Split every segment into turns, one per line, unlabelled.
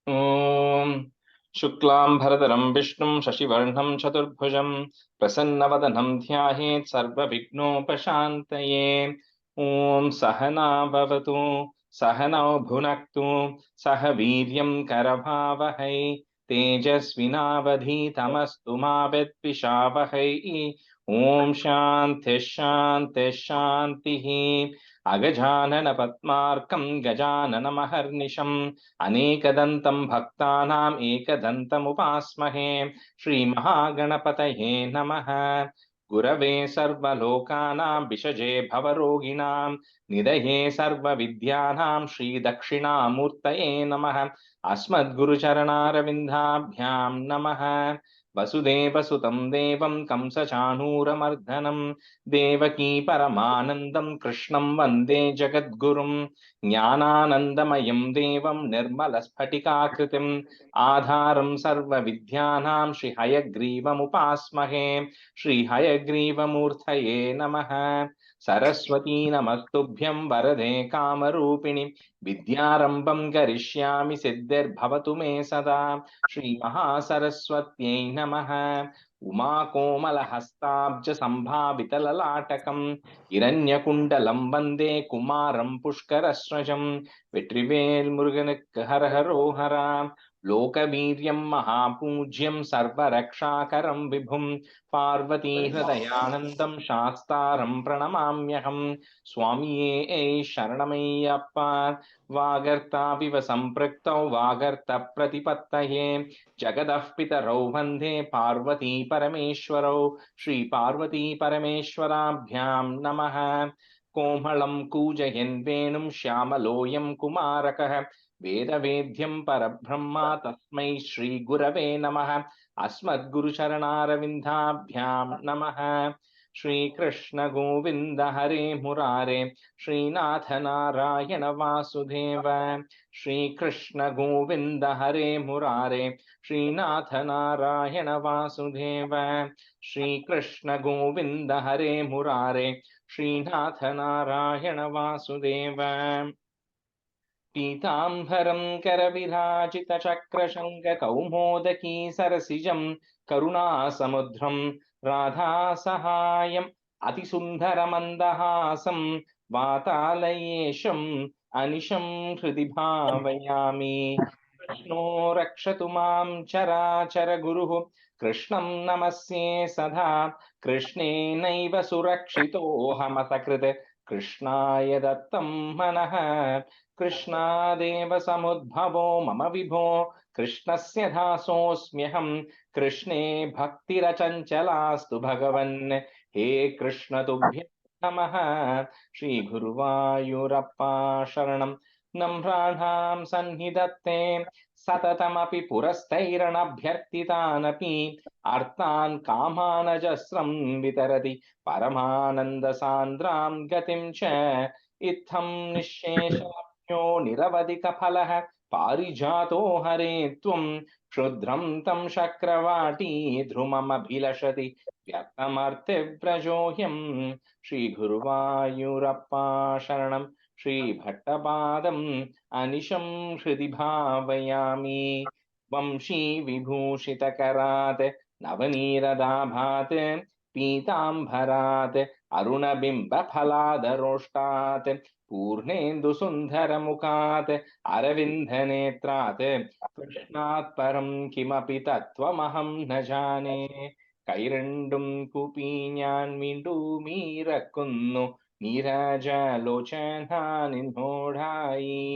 ॐ शुक्लां भरधरं विष्णुं शशिवर्णं चतुर्भुजं प्रसन्नवदनं ध्यायेत् सर्वविघ्नोपशान्तये। ॐ सहना भवतु सहनौ भुनक्तु सह वीर्यं करभावहै तेजस्विनावधीतमस्तु मा विद्विषावहै। ॐ शान्तिः शान्तिः शान्तिः। अगजानन पद्मार्कं गजाननमहर्निशम् अनेकदन्तं भक्तानाम् एकदन्तमुपास्महे। श्रीमहागणपतये नमः। गुरवे सर्वलोकानां विषजे भवरोगिणां निधये सर्वविद्यानां श्रीदक्षिणामूर्तये नमः। अस्मद्गुरुचरणारविन्दाभ्यां नमः। वसुदेवसुतं देवं कंसचाणूरमर्दनं देवकी परमानन्दं कृष्णं वन्दे जगद्गुरुं। ज्ञानानन्दमयं देवं निर्मलस्फटिकाकृतिम् आधारं सर्वविद्यानां श्रीहयग्रीवमुपास्महे। श्रीहयग्रीवमूर्तये नमः। सरस्वती नमस्तुभ्यं वरदे कामरूपिणि विद्यारम्भं करिष्यामि सिद्धिर्भवतु मे सदा। श्रीमहासरस्वत्यै नमः। उमाकोमलहस्ताब्जसम्भावितललाटकं हिरण्यकुण्डलं वन्दे कुमारं पुष्करस्रजं। வெற்றிவேல் முருகனுக்கு ஹரஹரோஹரா. லோகவீரியம் மகாபூஜ்யம் சர்வரக்ஷாகரம் விபும் பார்வதி ஹிருதயானந்தம் சாஸ்தாரம் பிரணமாம்யகம். சுவாமியே சரணமையப்பா. வாகர்த்தாவிவ சம்பிரக்தௌ வாகர்த்த பிரதிபத்தயே ஜகதः பிதரௌ வந்தே பார்வதி பரமேஸ்வரௌ. ஸ்ரீ பார்வதி பரமேஸ்வராभ्यां நமः. कोमलं कूजयन् वेणुं श्यामलोऽयं कुमारकः वेदवेद्यं परब्रह्मा तस्मै श्रीगुरवे नमः। अस्मद्गुरुचरणारविन्दाभ्यां नमः। श्रीकृष्ण गोविन्द हरे मुरारे श्रीनाथ नारायण वासुदेव। श्रीकृष्ण गोविन्द हरे मुरारे श्रीनाथ नारायण वासुदेव। श्रीकृष्ण गोविन्द हरे मुरारे श्रीनाथ नारायण वासुदेव। पीताम्बरं करविराजितचक्रशङ्खकौमोदकी सरसिजं करुणासमुद्रं राधासहायम् अतिसुन्दरमन्दहासं वातालयेशम् अनिशं हृदि भावयामि। कृष्णो रक्षतु मां चराचरगुरुः कृष्णं नमस्ये सदा। कृष्णेनैव सुरक्षितोऽहमसकृत् कृष्णाय दत्तं मनः। कृष्णादेव समुद्भवो मम विभो कृष्णस्य दासोऽस्म्यहं। कृष्णे भक्तिरचञ्चलास्तु भगवन् हे कृष्ण तुभ्यं नमः। श्रीगुरुवायूरप्पा शरणं नम्राणां सन्निधत्ते सततमपि पुरस्तैरणभ्यर्थितानपि अर्थान् कामानजस्रं वितरति परमानन्दसान्द्रां गतिं च। इत्थं निःशेषज्ञो निरवधिकफलः पारिजातो हरे त्वं क्षुद्रं तं शक्रवाटी ध्रुममभिलषति व्यर्थमर्थिव्रजोऽयं। श्रीगुरुवायूरप्पा शरणं श्रीभट्टपादम् अनिशं हृदि भावयामि। वंशी विभूषितकरात् नवनीरदाभात् पीताम्बरात् अरुणबिम्बफलादरोष्टात् पूर्णेन्दुसुन्दरमुखात् अरविन्दनेत्रात् कृष्णात् परं किमपि तत्त्वमहं न जाने। കൈരണ്ടും കൂപ്പി ഞാൻ വീണ്ടുമീറക്കുന്നു നീരാജലോചന നിന്നോടായി.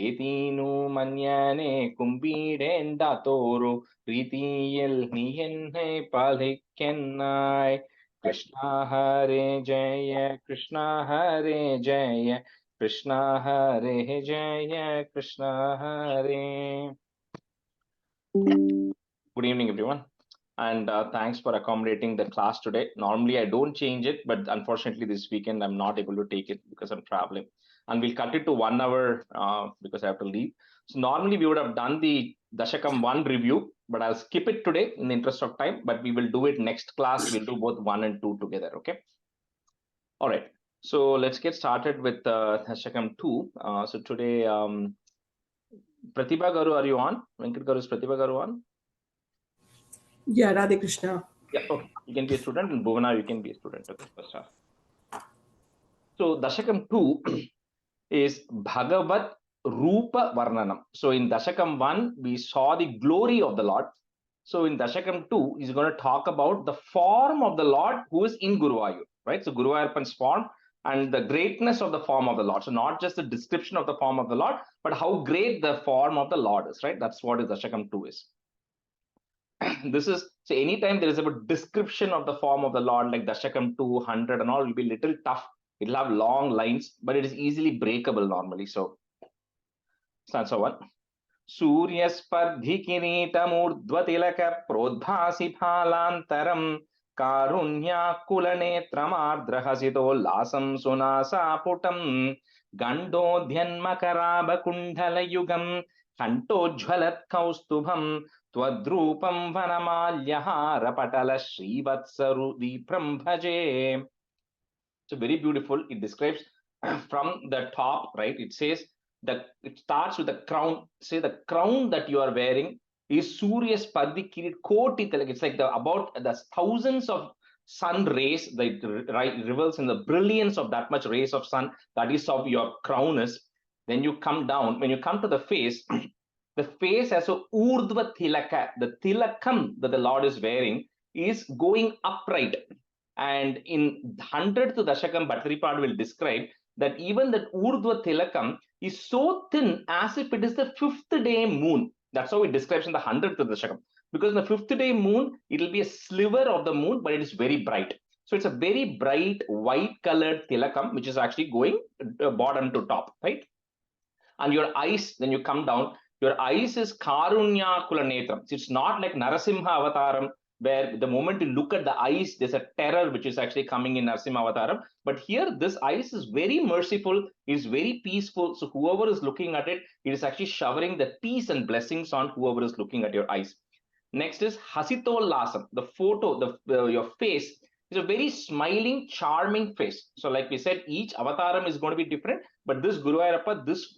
ഏതീനു മഞ്ഞനെ കുമ്പിടേണ്ടാത്തോരു പ്രീതിയിൽ നീ എന്നെ പാലിക്കെന്നായി. കൃഷ്ണ ഹരേ ജയ കൃഷ്ണ ഹരേ ജയ കൃഷ്ണ ഹരേ ജയ കൃഷ്ണ ഹരേ. Good evening, everyone. And thanks for accommodating the class today. Normally I don't change it, but unfortunately this weekend I'm not able to take it because I'm traveling, and we'll cut it to 1 hour because I have to leave. So normally we would have done the Dashakam 1 review, but I'll skip it today in the interest of time, but we will do it next class. We'll do both 1 and 2 together. Okay, all right, so let's get started with Dashakam 2. So today Pratibha Garu, are you on? Venkat Garu, is Pratibha Garu on?
Yeah, Radhe Krishna.
Yeah, okay. You can be a student, and Bhuvana, you can be a student. Okay, first half. So Dashakam 2 is Bhagavat Rupa Varnanam. So in Dashakam 1, we saw the glory of the Lord. So in Dashakam 2, he's going to talk about the form of the Lord who is in Guruvayur, right? So Guruvayurappan's form and the greatness of the form of the Lord. So not just the description of the form of the Lord, but how great the form of the Lord is, right? That's what Dashakam 2 is. This is, so anytime there is a description of the form of the Lord, like Dashakam 2, 100 and all, will be little tough. It'll have long lines, but it is easily breakable normally. So stanza 1. सूर्यस्पर्धिकिरीटमूर्ध्वतिलक प्रोद्भासि फालान्तरं कारुण्याकुलनेत्रमार्द्रहसितोल्लासं सुनासापुटं गण्डोऽध्यन्मकराभकुण्डलयुगं कण्ठोज्ज्वलत्कौस्तुभं त्वद्रूपं वनमाल्यहारपटल श्रीवत्सरुदीप्रं भजे. So very beautiful. It describes from the top, right? It says that it starts with the crown. Say the crown that you are wearing is Surya Spardi Kirit Koti Tilak. It's like about the thousands of sun rays that reveals in the brilliance of that much rays of sun. That is of your crown is. Then you come down. When you come to the face, the face has a urdhva tilaka. The tilakam that the Lord is wearing is going upright. And in 100th Dashakam, Bhattaripad will describe that even that Urdhva Tilakam is so thin as if it is the 5th day moon. That's how it describes in the 100th Dashakam. Because in the 5th day moon, it will be a sliver of the moon, but it is very bright. So it's a very bright white colored Tilakam, which is actually going bottom to top, right? And your eyes, when you come down, your eyes is Karunya Kulanetram. It's not like Narasimha Avataram, where the moment you look at the eyes, there's a terror which is actually coming in Narasimha Avataram. But here, this eyes is very merciful, is very peaceful. So whoever is looking at it, it is actually showering the peace and blessings on whoever is looking at your eyes. Next is Hasitol Lasam, the photo, your face is a very smiling, charming face. So like we said, each avataram is going to be different, but this Guruvayurappa, this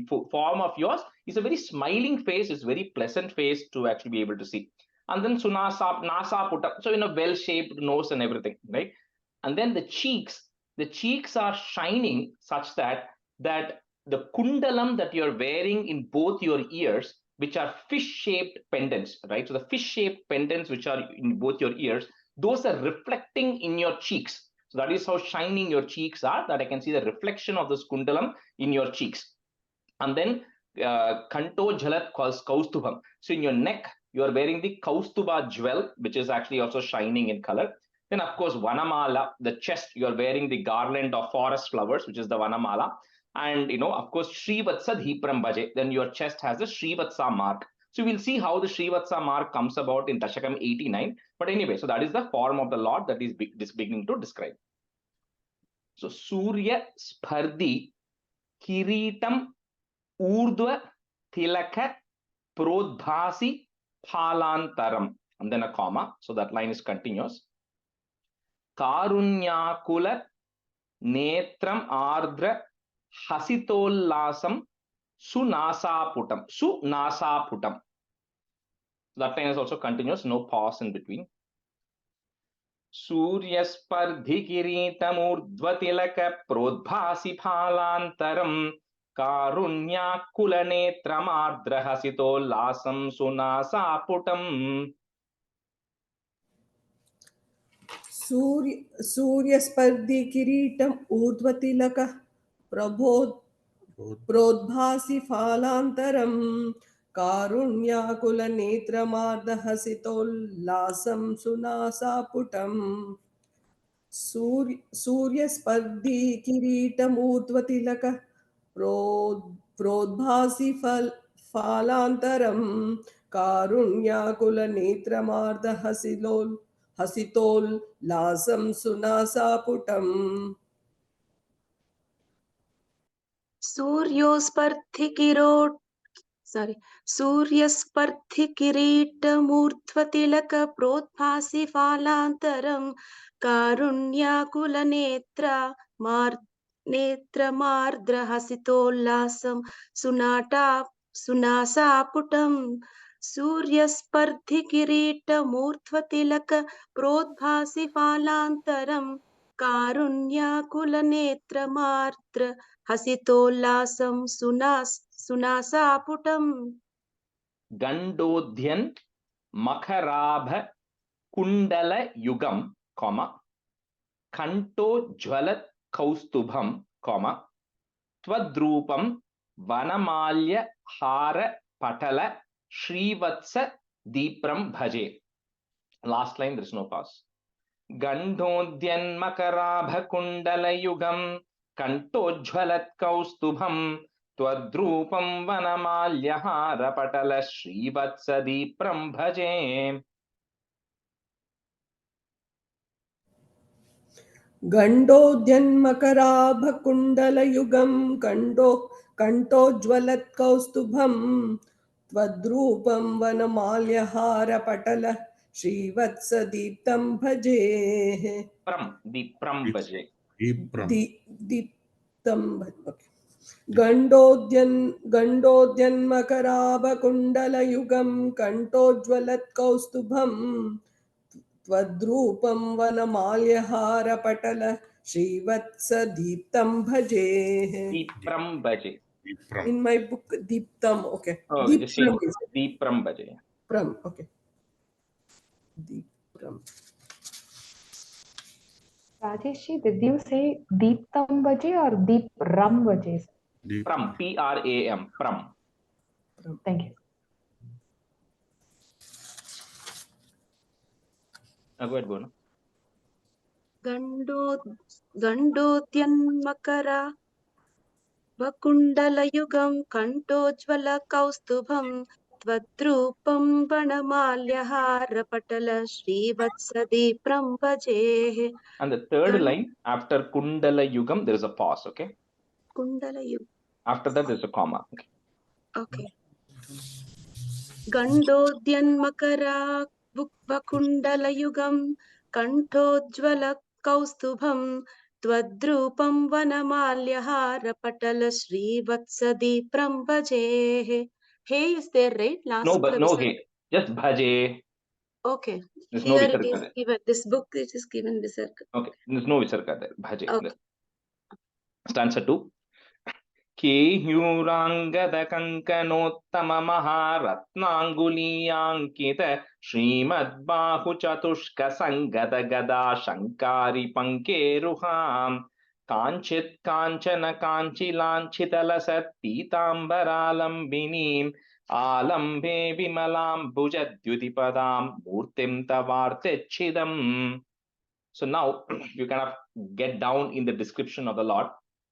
form of yours is a very smiling face, is very pleasant face to actually be able to see. And then Nasa put up, so in a well-shaped nose and everything, right? And then the cheeks are shining such that the kundalam that you're wearing in both your ears, which are fish-shaped pendants, right? So the fish-shaped pendants which are in both your ears, those are reflecting in your cheeks. So that is how shining your cheeks are, that I can see the reflection of this kundalam in your cheeks. And then Kanto Jhalat Kaustubham. So in your neck, you are wearing the Kaustuba jewel, which is actually also shining in color. Then, of course, Vanamala, the chest, you are wearing the garland of forest flowers, which is the Vanamala. And, of course, Srivatsa Dhipram Bhaje. Then your chest has the Srivatsa mark. So we'll see how the Srivatsa mark comes about in Dashakam 89. But anyway, so that is the form of the Lord that is beginning to describe. So Surya Spardhi Kiritam Urdhva Tilaka Prodbhasi Phalantaram. And then a comma. So that line is continuous. Karunyakula Netram Ardra Hasitollasam Sunasaputam. Sunasaputam. That line is also continuous, no pause in between. Suryaspardhikiritamurdhvatilaka prodbhasi phalantaram Karunyakulanetramardrahasitollasam sunasaputam.
सूर्यस्पर्धि किरीटम ऊर्ध्वतिलक प्रोद्भासि फालान्तरं कारुण्याकुलनेत्रमार्दहसितोल्लासं सुनासापुटम्. सूर्यस्पर्धि किरीटमूर्ध्वतिलक प्रोद्भासि फालान्तरं कारुण्याकुलनेत्रमार्दहसितोल्लासं सुनासापुटम्.
सूर्यस्पर्धिकिरीटमूर्ध्वतिलक प्रोद्भासि फालान्तरं कारुण्याकुलनेत्रमार्द्रहसितोल्लासं सुनासापुटम् सूर्यस्पर्धिकिरीटमूर्ध्वतिलक प्रोद्भासि फालान्तरम् कारुण्याकुलनेत्रमार्द्र हसितोल्लासं सुनासापुटम्
गण्डोद्यन् मकराभ कुण्डल युगम कण्ठोज्ज्वलत् कौस्तुभम त्वद्रूपं वनमाल्य हार पटल श्रीवत्स दीप्रं भजे. Last line, there is no pause. गण्डोद्यन्मकराभकुण्डलयुगं कण्ठोज्ज्वलत् कौस्तुभं त्वद्रूपं वनमाल्यहारपटल श्रीवत्सदीप्रं भजे.
गण्डोद्यन्मकराभकुण्डलयुगं कण्ठोज्ज्वलत्कौस्तुभं त्वद्रूपं वनमाल्यहारपटल श्रीवत्सदीप्तं भजे.
दीप्रं भजे.
दीप्तं गण्डोद्यन्मकराभकुण्डलयुगं कण्ठोज्ज्वलत्कौस्तुभं त्वद्रूपं वनमाल्यहारपटल श्रीवत्सदीप्तं भजे.
दीप्रं भजे.
In my book, Deeptam, okay.
Oh,
Deepram is
Deepram bhaje.
Pram, okay. Deepram.
Rajesh, did you say Deeptam Bhaje or Deepram Bhaje?
Pram, P-R-A-M, Pram.
Thank you.
Go ahead, go on.
गण्डोद्यन्मकरा वकुण्डलयुगं कण्ठोज्ज्वलकौस्तुभं त्वद्रूपं वनमाल्यहारपटल श्रीवत्सदीप्रं भजेः.
And the third line, after Kundala Yugam, there is a pause, okay?
Kundala Yugam.
After that, there is a comma.
Okay. गण्डोद्यन्मकरा वकुण्डलयुगं कण्ठोज्ज्वलकौस्तुभं त्वद्रूपं वनमाल्यहारपटल श्रीवत्सदीप्रं भजेः. Hey is there, right? Last
No, but no hey. Just bhaje.
Okay.
There's
Here
no
it is
visarga there.
given. This book it is given visarga.
Okay. There's no visarga there. Bhaje.
Okay.
Stanza 2. केह्यूराङ्गद कङ्कणोत्तम महारत्नाङ्गुलीयाङ्कित श्रीमद्बाहुचतुष्क सङ्गद गदा शङ्कारी पङ्केरुहाम् काञ्चित् काञ्चन काञ्चिलाञ्छितलसत् पीताम्बरालम्बिनीम् आलम्बे विमलाम्बुजद्युतिपदां मूर्तिं तवार्तेच्छिदम्. So now you kind of get down in the description of the Lord.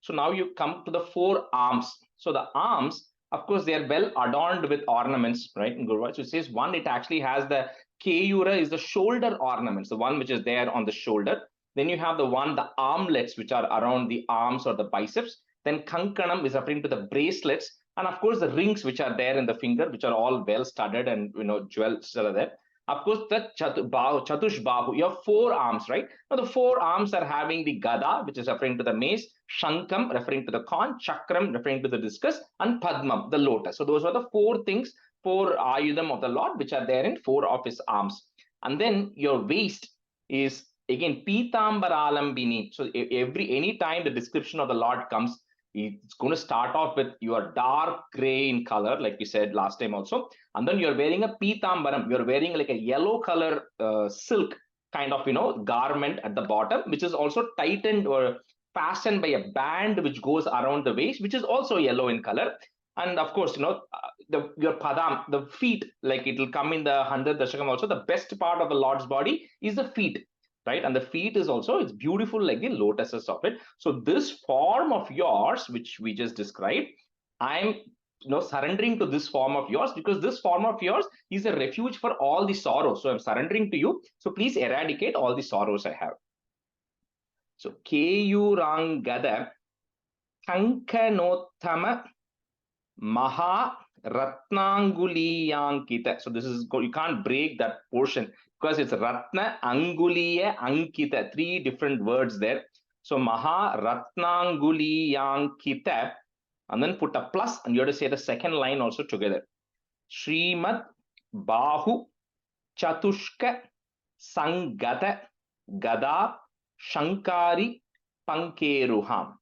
So now you come to the 4 arms. So the arms, of course, they are well adorned with ornaments, right? In Gurva, so it says one, it actually has the Keyura is the shoulder ornaments, the one which is there on the shoulder. Then you have the armlets, which are around the arms or the biceps. Then Kankanam is referring to the bracelets. And of course, the rings which are there in the finger, which are all well studded and, jewels are there. Of course, the Chatush Bahu, you have 4 arms, right? Now, the 4 arms are having the Gada, which is referring to the mace, Shankam, referring to the conch, Chakram, referring to the discus, and Padmam, the lotus. So, those are the 4 things, 4 Ayudham of the Lord, which are there in 4 of his arms. And then your waist is, again, Pitambaralambini. So, any time the description of the Lord comes, it's going to start off with your dark gray in color, like we said last time also. And then you're wearing a pitambaram. You're wearing like a yellow color silk kind of, garment at the bottom, which is also tightened or fastened by a band which goes around the waist, which is also yellow in color. And of course, your padam, the feet, like it will come in the 100th Dasakam also, the best part of the Lord's body is the feet. Right, and the feet is also, it's beautiful like the lotuses of it. So this form of yours, which we just described, I'm surrendering to this form of yours, because this form of yours is a refuge for all the sorrows. So I'm surrendering to you. So please eradicate all the sorrows I have. So Keyurangada Kankanottama Maha Ratnanguliyankita. So this is, you can't break that portion, because it's Ratna, Anguliya, Ankita, 3 different words there. So Maha Ratnanguliyankita and then put a plus, and you have to say the second line also together. Srimad Bahu Chatushka Sangata Gada Shankari Pankeruham.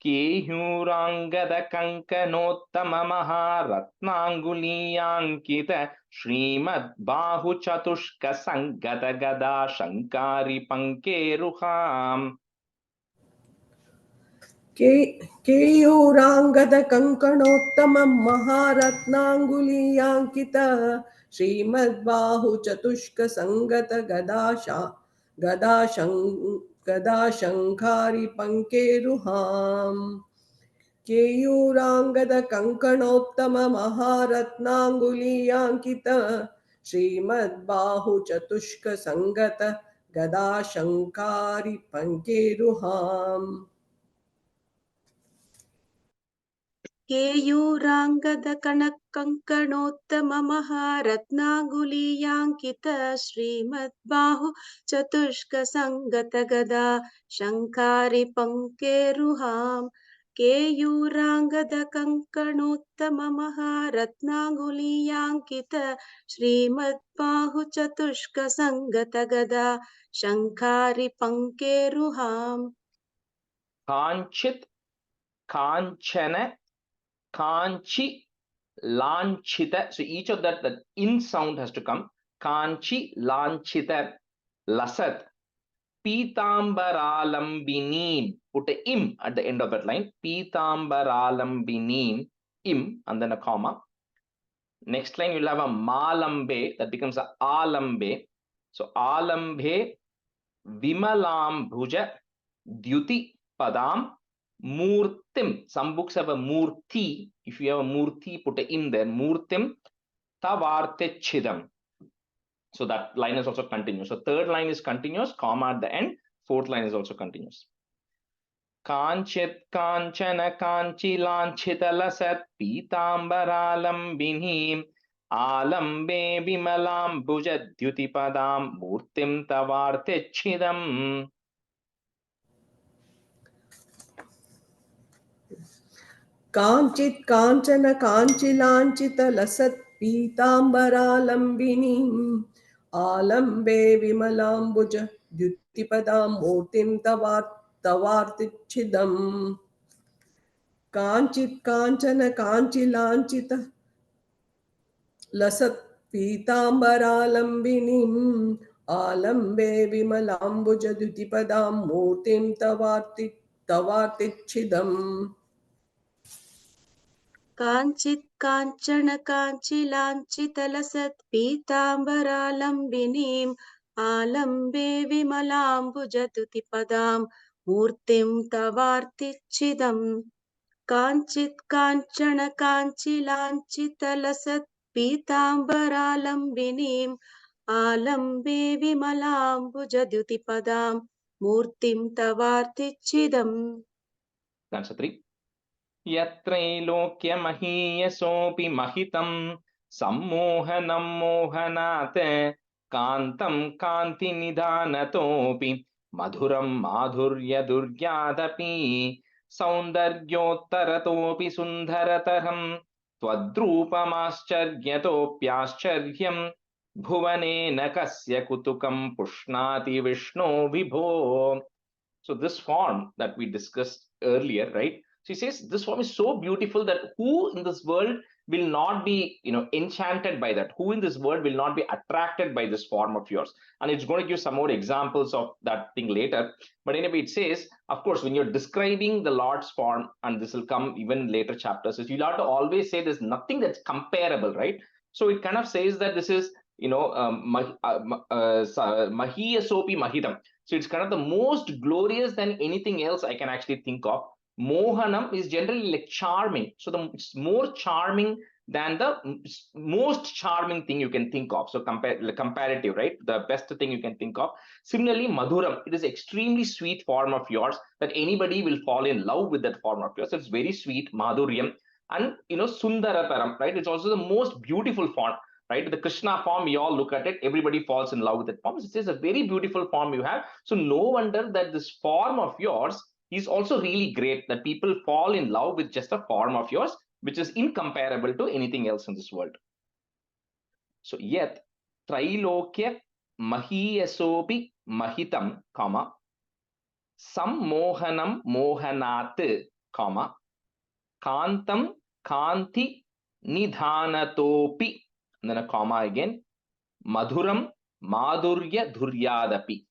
Kehurangada Kankanottama Maharatnanguliyankita Srimad Bahu Chatushka Sangata Gada Shankari Pankeruham.
केयूराङ्गद कङ्कणोत्तमं महारत्नाङ्गुलीयाङ्कितः श्रीमद्बाहु चतुष्क सङ्गत गदा शङ्खारि पङ्केरुहाम् केयूराङ्गद कङ्कणोत्तम महारत्नाङ्गुलीयाङ्कितः श्रीमद्बाहु चतुष्क सङ्गत गदा शङ्खारि पङ्केरुहाम्
केयूराङ्गद कङ्कणोत्तम महारत्नाङ्गुलीयाङ्कित श्रीमद्बाहु चतुष्क सङ्गत गदा शङ्खारि पङ्केरुहाम् केयूराङ्गद कङ्कणोत्तम महारत्नाङ्गुलीयाङ्कित श्रीमद्बाहु चतुष्क सङ्गत गदा शङ्खारि पङ्केरुहाम्
Kanchit Kanchana Kanchi Lanchita. So each of that in sound has to come. Kanchi Lanchita Lasat Pitambaralambini. Put a im at the end of that line. Pitambaralambini im, and then a comma. Next line you'll have a malambe, that becomes a alambe. So alambe Vimalam Bhuja Dyuti Padam Murtim. Some books have a Murti. If you have a Murti, put a im there. Murtim Tavarte Chidam. So that line is also continuous. So third line is continuous, comma at the end. Fourth line is also continuous. Kanchit Kanchana Kanchi Lanchita Lasat Pitambaralambini Alambe Vimalam Bhuja Dyuti Padam Murtim Tavarte Chidam.
काञ्चित् काञ्चन काञ्चिलाञ्चित लसत् पीताम्बरालम्बिनीम् आलम्बे विमलाम्बुज द्युतिपदां मूर्तिं तवार्तिच्छिदम् काञ्चित् काञ्चन काञ्चिलाञ्चित लसत् पीताम्बरालम्बिनीम् आलम्बे विमलाम्बुज द्युतिपदां मूर्तिं तवार्तिच्छिदम्
काञ्चित् काञ्चन काञ्चिलाञ्चितलसत् पीताम्बरालम्बिनीम् आलम्बे विमलाम्बुजद्युतिपदां मूर्तिं तवार्तिच्छिदम् काञ्चित् काञ्चन काञ्चिलाञ्चितलसत् पीताम्बरालम्बिनीम् आलम्बे विमलाम्बुजद्युतिपदां मूर्तिं तवार्तिच्छिदम्.
That's a 3. Yatrailokyamahiyyasopi mahitam sammohanam mohanat kantam kanti nidhanatopi madhuram madhurya durgyadapi saundaryotaratopi sundharataram twadrupamaschargyatopyascharhyam bhuvanena kasya kutukam pushnati vishno vibho. So this form that we discussed earlier, right? So he says this form is so beautiful that who in this world will not be, enchanted by that? Who in this world will not be attracted by this form of yours? And it's going to give some more examples of that thing later. But anyway, it says, of course, when you're describing the Lord's form, and this will come even in later chapters, is you'll have to always say there's nothing that's comparable, right? So it kind of says that this is, Mahiyasopi Mahidam. So it's kind of the most glorious than anything else I can actually think of. Mohanam is generally like charming. So it's more charming than the most charming thing you can think of. So comparative, right? The best thing you can think of. Similarly, Madhuram, it is extremely sweet form of yours that anybody will fall in love with that form of yours. So it's very sweet, Madhuryam. And, Sundarataram, right? It's also the most beautiful form. Right, the Krishna form, we all look at it, everybody falls in love with that form. It is a very beautiful form you have. So no wonder that this form of yours is also really great, that people fall in love with just a form of yours, which is incomparable to anything else in this world. So, yet, Trailokya Mahiyasopi Mahitam, comma, Sammohanam Mohanat, comma, Kantam Kanti Nidhanatopi, and then a comma again, Madhuram Madhurya Dhuryadapi.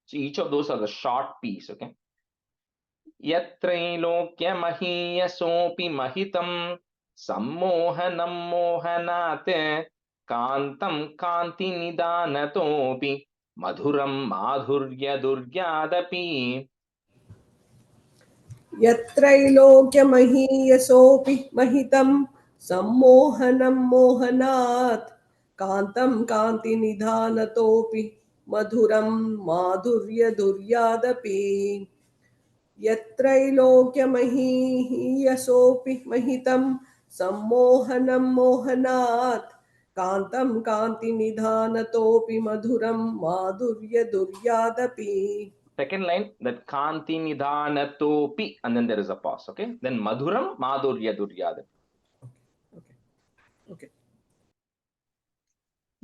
So each of those are the short P's, okay? Yatrailokya Mahiyasopi Mahitam Sammohanam Mohanat Kantam Kanti Nidanatopi Madhuram Madhurya Dhuryadapi.
यत्रैलोक्यमहीयसोऽपि महितं सम्मोहनं मोहनात् कान्तं कान्तिनिधानतोऽपि मधुरं माधुर्यदुर्यादपि यत्रैलोक्यमहीयसोऽपि महितं सम्मोहनं मोहनात् कान्तं कान्तिनिधानतोऽपि मधुरं माधुर्यदुर्यादपि.
Second line, that Kanti Nidhanatopi, and then there is a pause, okay? Then Madhuram Madhurya Dhuryadapi.
Okay.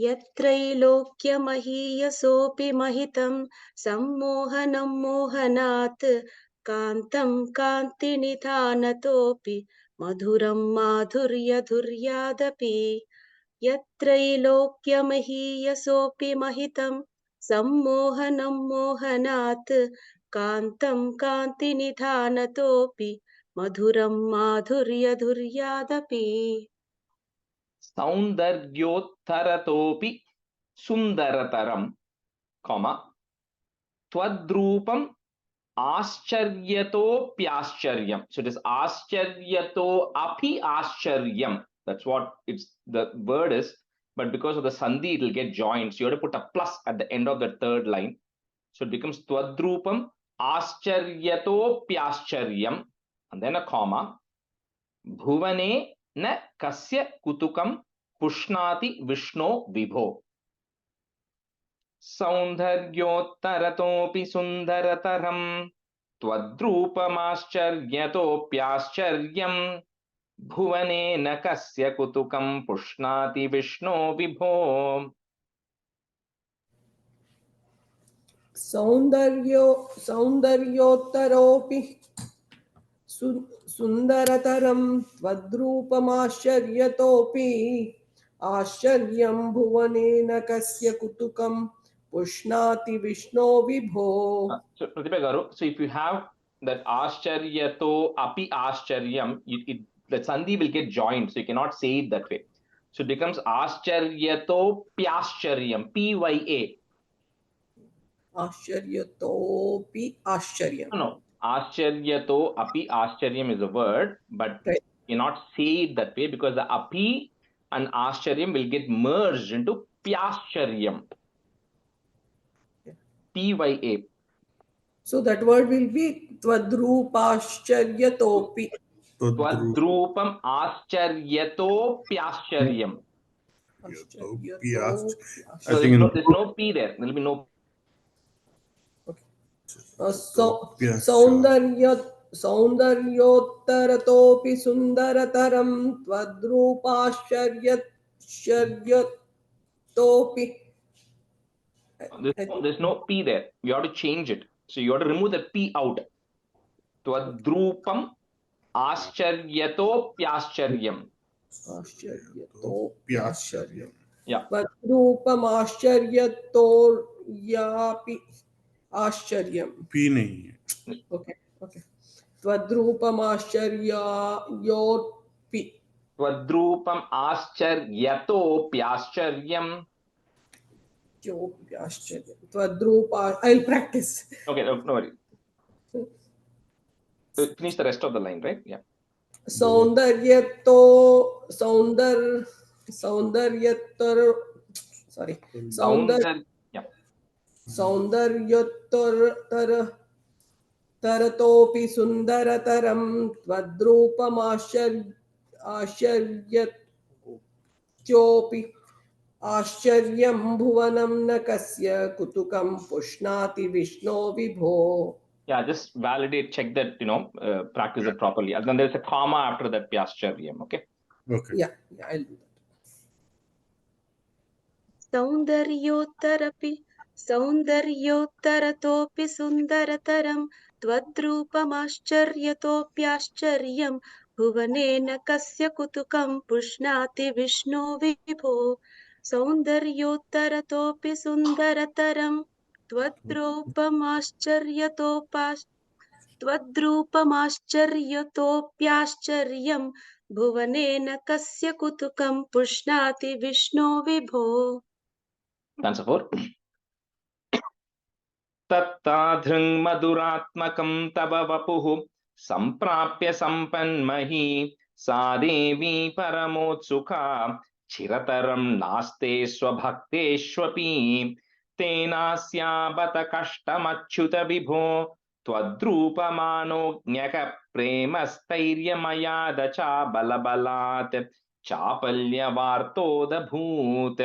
यत्रैलोक्यमहीयसोऽपि महितं सम्मोहनं मोहनात् कान्तं कान्तिनिधानतोऽपि मधुरं माधुर्यधुर्यादपि यत्रैलोक्यमहीयसोऽपि महितं सम्मोहनं मोहनात् कान्तं कान्तिनिधानतोऽपि मधुरं माधुर्यधुर्यादपि
Saundaryottaratopi Sundarataram, comma, Twadrupam Ascharyato-pyascharyam. So it is Ascharyato api Ascharyam. That's what the word is. But because of the sandhi, it will get joined. So you have to put a plus at the end of the third line. So it becomes Twadrupam Ascharyato-pyascharyam. And then a comma. Bhuvane na kasya kutukam pushnati Vishno Vibho. Saundharyottaratopi sundarataram Twadrupamascharyato-pyascharyam Bhuvane na kasya kutukam pushnati Vishno Vibho.
सौन्दर्योत्तरोऽपि सुन्दरतरं त्वद्रूपमाश्चर्यतोऽपि आश्चर्यं भुवनेन कस्य कुतुकं पुष्णाति विष्णो विभो.
So, Pratibha Garu, so if you have that Ascharyato api Ascharyam, the sandhi will get joined, so you cannot say it that way. So it becomes Ascharyato-pyascharyam, Pya.
आश्चर्यतोऽपि आश्चर्यम्.
No, Ascharyato api Ascharyam is a word, but
Right.
you cannot say it that way because the api and Ascharyam will get merged into Pyascharyam. Pya.
So that word will be Tvadrupashcharyatopi.
Twadrupam Ascharyato-pyascharyam. So there's no P there. There will be no.
सौन्दर्योत्तरतोऽपि सुन्दरतरं त्वद्रूपाश्चर्यतोऽपि.
There's no P there. You have to change it. So you have to remove the P out. Twadrupam Ascharyato-pyascharyam.
आश्चर्यतोऽप्याश्चर्यम्.
Yeah.
त्वद्रूपमाश्चर्यतोऽयापि आश्चर्यम्.
P नहीं है.
Okay. त्वद्रूपमाश्चर्ययोऽपि.
Twadrupam Ascharyato-pyascharyam.
I'll practice.
Okay, no worry. Finish the rest of the line, right? Yeah.
सौन्दर्योत्तरतोऽपि सुन्दरतरं त्वद्रूपमाश्चर्यतोऽपि आश्चर्यं भुवनं न कस्य कुतुकं पुष्णाति विष्णो विभो.
Yeah, just validate, check that, practice it properly. And then there's a comma after that Pyascharya. Okay.
Okay.
Yeah, I'll do that.
सौन्दर्योत्तरतोऽपि सुन्दरतरं त्वद्रूपमाश्चर्यतोऽप्याश्चर्यं भुवनेन कस्य कुतुकं पुष्णाति विष्णो विभो सौन्दर्योत्तरतोऽपि सुन्दरतरं त्वद्रूपमाश्चर्यतोऽप्याश्चर्यं भुवनेन कस्य कुतुकं पुष्णाति विष्णो विभो.
Stanza 4. तत्ताधृङ् मधुरात्मकं तव वपुः सम्प्राप्य सम्पन्मही सा देवी परमोत्सुका चिरतरं नास्ते स्वभक्तेष्वपि तेनास्या बत कष्टमच्युत विभो त्वद्रूपमानोज्ञक प्रेमस्थैर्यमयाद चाबलबलात् चापल्यवार्तोदभूत्.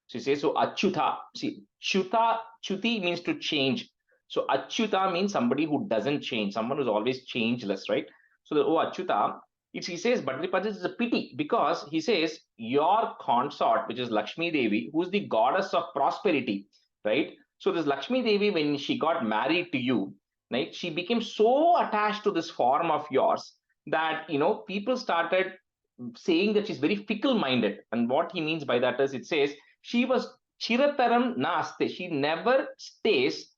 She says, so Achyuta, see, Chuti means to change. So Achyuta means somebody who doesn't change, someone who's always changeless, right? So the Achyuta, he says, but this is a pity because he says, your consort, which is Lakshmi Devi, who's the goddess of prosperity, right? So this Lakshmi Devi, when she got married to you, right, she became so attached to this form of yours that, people started saying that she's very fickle-minded. And what he means by that is, it says, she was chirataram naste. She never stays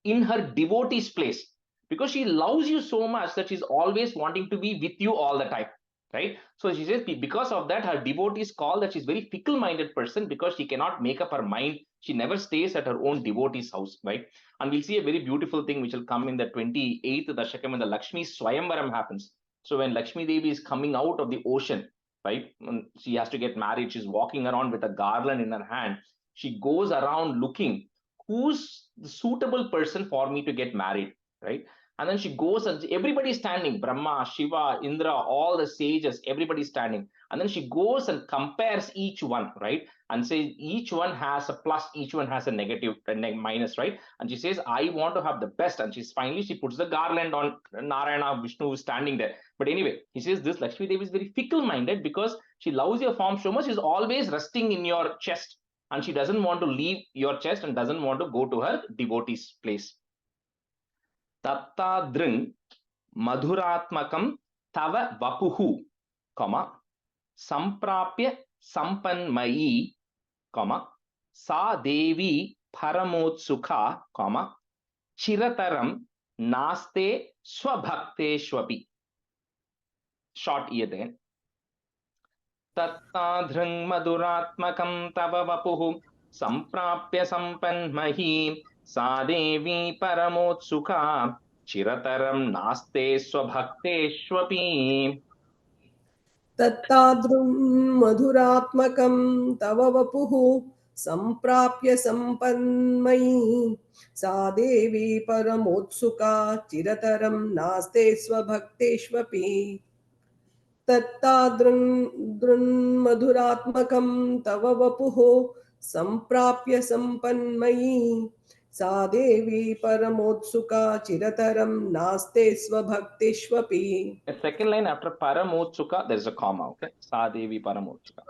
in her devotee's place because she loves you so much that she's always wanting to be with you all the time, right? So she says because of that, her devotees call that she's very fickle-minded person because she cannot make up her mind. She never stays at her own devotee's house, right? And we'll see a very beautiful thing which will come in the 28th Dashakam when the Lakshmi Swayamvaram happens. So when Lakshmi Devi is coming out of the ocean, right? She has to get married. She's walking around with a garland in her hand. She goes around looking who's the suitable person for me to get married, right? And then she goes and everybody's standing, Brahma, Shiva, Indra, all the sages, everybody's standing. And then she goes and compares each one, right? And says each one has a plus, each one has a negative, minus, right? And she says, I want to have the best. And she puts the garland on Narayana, Vishnu who's standing there. But anyway, he says this Lakshmi Devi is very fickle-minded because she loves your form so much, she's always resting in your chest. And she doesn't want to leave your chest and doesn't want to go to her devotee's place. Tattadrung madhuratmakam tava vapuhu, samprapya sampanmayi, sa devi paramotsukha, chirataram naste swabhakteshwapi. Short ear then. तत्ताधृङ् मधुरात्मकं तव वपुः सम्प्राप्य सम्पन्मही सा देवी परमोत्सुका चिरतरं नास्ते स्वभक्तेष्वपि.
तत्तादृं मधुरात्मकं तव वपुः सम्प्राप्य सम्पन्मयी सा देवी परमोत्सुका चिरतरं नास्ते स्वभक्तेष्वपि. तत्तादृन्मधुरात्मकं तव वपुः सम्प्राप्य सम्पन्मयी सा देवी परमोत्सुका चिरतरं नास्ते स्वभक्तिष्वपि.
The second line after Paramotsuka, there is a comma, okay? Sa Devi Paramotsuka.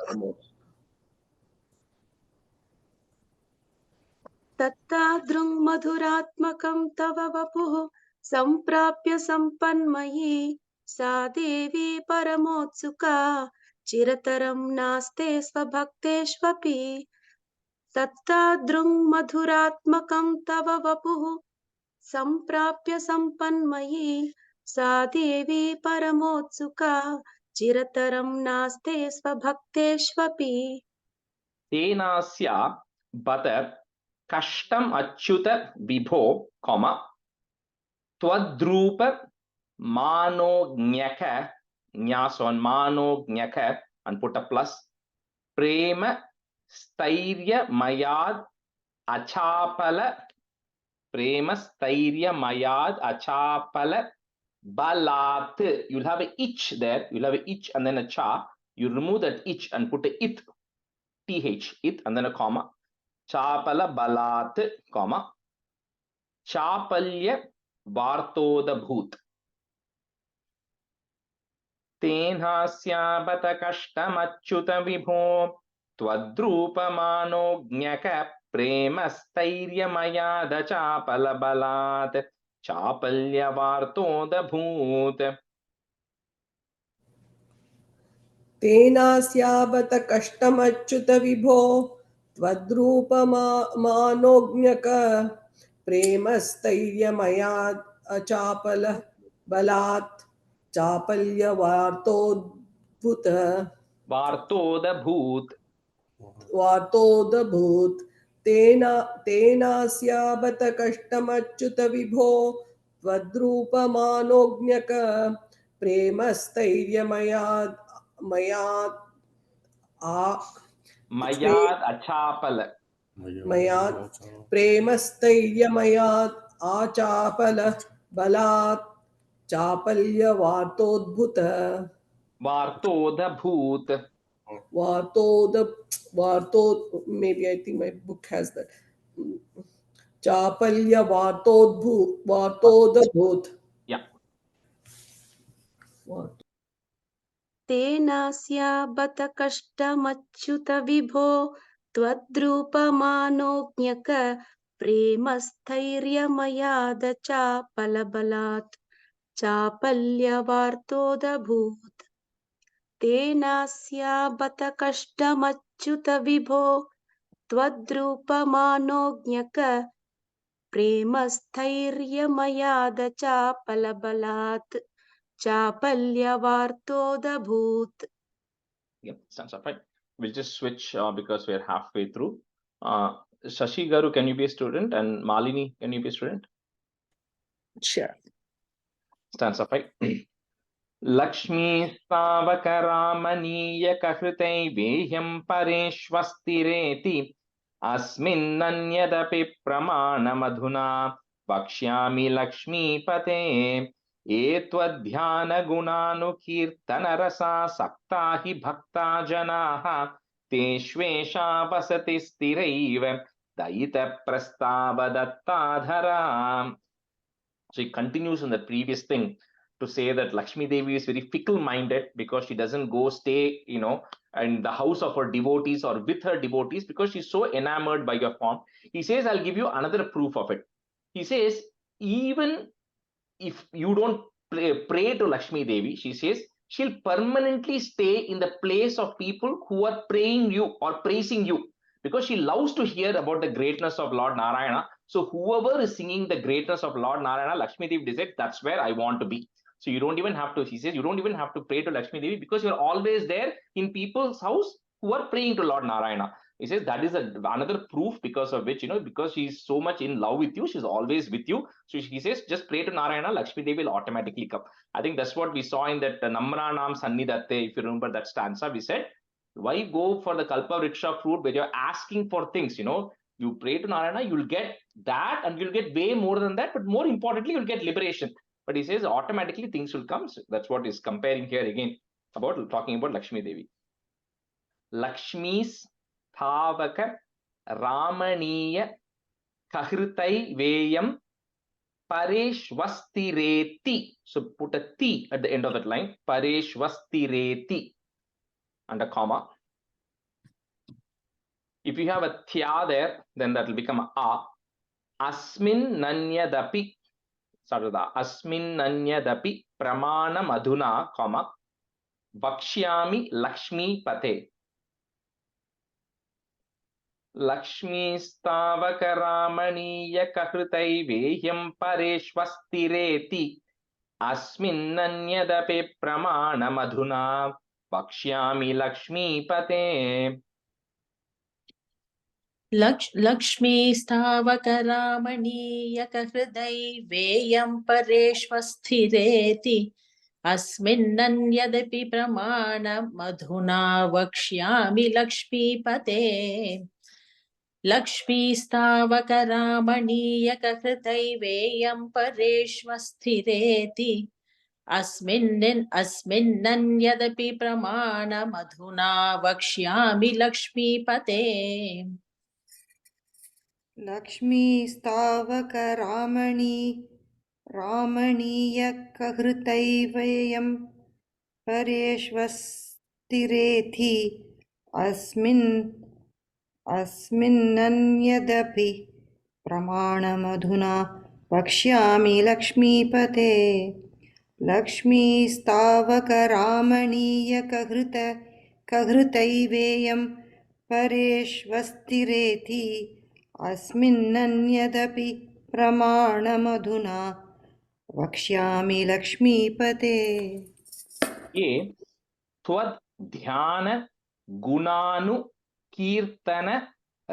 तत्तादृङ् मधुरात्मकं तव वपुः सम्प्राप्य सम्पन्मयी सा देवी परमोत्सुका चिरतरं नास्ते स्वभक्तेष्वपि. तत्तादृङ् मधुरात्मकं तव वपुः सम्प्राप्य सम्पन्मयी सा देवी परमोत्सुका चिरतरं नास्ते स्वभक्तेष्वपि.
Tenasya bata kashtam achyuta vibho, twadrupa manognyaka, nyas on manognyaka and put a plus, prema stairya mayad achapala, prema stairya mayad achapala balat. You'll have a ich there, you'll have a ich and then a cha. You remove that ich and put a it, th, it and then a comma. Chapala balat, comma. Chapalya Vartodabhut. Tenhasya bata kashtamachyuta vibho Twadrupamanognaka premastairyamayada chapalabalat Chapalyavartodabhut.
तेनास्याबत कष्टमच्युत विभो त्वद्रूपमानोज्ञक प्रेमस्थैर्यमयात् अचापल बलात् चापल्यवार्तोद्भुत
Vartodabhut.
वार्तोदभूत् तेनास्याबत कष्टमच्युत विभो त्वद्रूपमानोज्ञक प्रेमस्थैर्यमयात् मयात्
Mayad achapala.
मयात् प्रेमस्थैर्यमयात् आचापल बलात् चापल्यवार्तोद्भुत
Vartodabhut.
वार्तो maybe I think my book has that चापल्यवार्तोद्भूत
Yeah.
तेनास्याबत कष्टमच्युत विभो त्वद्रूपमानोज्ञक प्रेमस्थैर्यमयाद चापलबलात् चापल्यवार्तोदभूत् तेनास्याबत कष्टमच्युत विभो त्वद्रूपमानोज्ञक प्रेमस्थैर्यमयाद चापलबलात् चापल्यवार्तोदभूत्.
Yep, sounds right. We'll just switch because we're halfway through. Shashi Garu, can you be a student? And Malini, can you be a student?
Sure.
Stands up, right? Lakshmi Stavakaramaniya Kahritai Vehyam Pareshwastireti Asminnanyadapi Pramana Madhuna Vakshyami Lakshmi Pate Etwadhyana Gunanu Kirtana Rasa Saktahi Bhakta Janaha Teshvesha Vasati Stiraiva Daita Prastava Dattadhara. So he continues in the previous thing to say that Lakshmi Devi is very fickle-minded because she doesn't go stay, in the house of her devotees or with her devotees because she's so enamored by your form. He says, I'll give you another proof of it. He says, even if you don't pray to Lakshmi Devi, she says, she'll permanently stay in the place of people who are praying you or praising you because she loves to hear about the greatness of Lord Narayana. So whoever is singing the greatness of Lord Narayana, Lakshmi Devi decides that's where I want to be. So you don't even have to, he says, you don't even have to pray to Lakshmi Devi because you're always there in people's house who are praying to Lord Narayana. He says that is another proof because of which, because she's so much in love with you, she's always with you. So he says, just pray to Narayana, Lakshmi Devi will automatically come. I think that's what we saw in that Namranam Sannidatte, if you remember that stanza, we said, why go for the Kalpa Vriksha fruit where you're asking for things, you pray to Narayana, you'll get that and you'll get way more than that, but more importantly, you'll get liberation. But he says automatically things will come. So that's what he's comparing here again about talking about Lakshmi Devi. Lakshmi's Thavaka Ramaniya Kahritai Veyam Pareshwastireti. So put a ti at the end of that line. Pareshwastireti and a comma. If you have a thya there, then that will become a. Asmin nanyadapi. Start with the asmin nanyadapi pramana madhuna, comma. Vakshyami Lakshmi Pate. Lakshmi Stavakaramaniya Kahritai Vehyam Pareshwastireti Asminnanyadape Pramana Madhuna Vakshyami Lakshmi Pate.
Lakshmi स्थावकरामणीयकहृदैवेयं परेष्वस्थिरेति अस्मिन्नन्यदपि प्रमाणमधुना वक्ष्यामि लक्ष्मीपते लक्ष्मी स्थावकरामणीयकहृदैवेयं परेष्वस्थिरेति अस्मिन्नन्यदपि प्रमाणमधुना वक्ष्यामि लक्ष्मीपते
लक्ष्मी स्थावकरामणी रामणीयकहृतैवयं परेष्वस्तिरेथि अस्मिन्नन्यदपि प्रमाणमधुना वक्ष्यामि लक्ष्मीपते लक्ष्मीस्तावकरामणीयकहृतैवेयं परेष्वस्तिरेथि अस्मिन्नन्यदपि प्रमाणमधुना वक्ष्यामि लक्ष्मीपते
ये त्वद् ध्यान गुणानु कीर्तन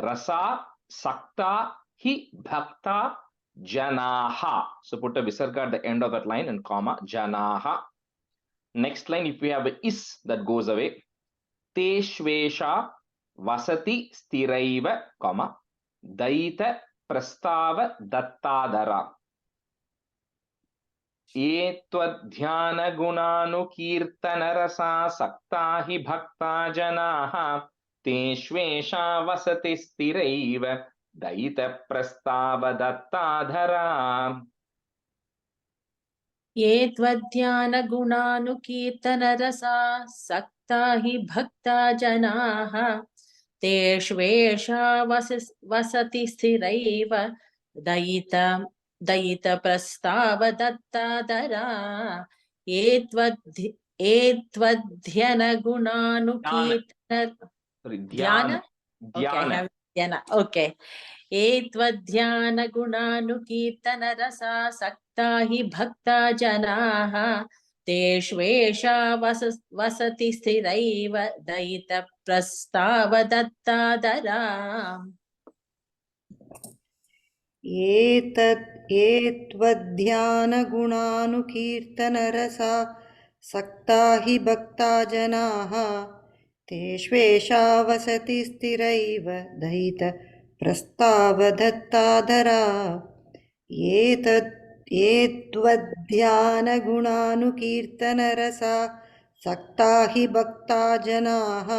रसा sakta hi bhakta janaha. So put a visarga at the end of that line and comma janaha. Next line, if we have a is, that goes away. Teshvesha vasati stiraiva, comma daita prastava dattadara. Etwadhyana gunanu kirtana rasa sakta hi bhakta janaha teshvesha vasati stiraiva daita prastava dattadara.
ये त्वध्यानगुणानुकीर्तनरसा सक्ता हि भक्ता जनाः तेष्वेषा वसति स्थिरैव दयितप्रस्तावदत्तादरा ये त्वध्यनगुणानुकीर्तन ध्यान okay एत्वध्यानगुणानुकीर्तनरसा सक्ता हि भक्ता जनाः तेष्वेषा वसति स्थिरैव दयितप्रस्तावदत्तादरा
एत्वध्यानगुणानुकीर्तनरसा सक्ता हि भक्ता जनाः तेष्वेषा वसति स्थिरैव दयित प्रस्तावदत्तादरा एत्वध्यानगुणानुकीर्तनरसा सक्ता हि भक्ता जनाः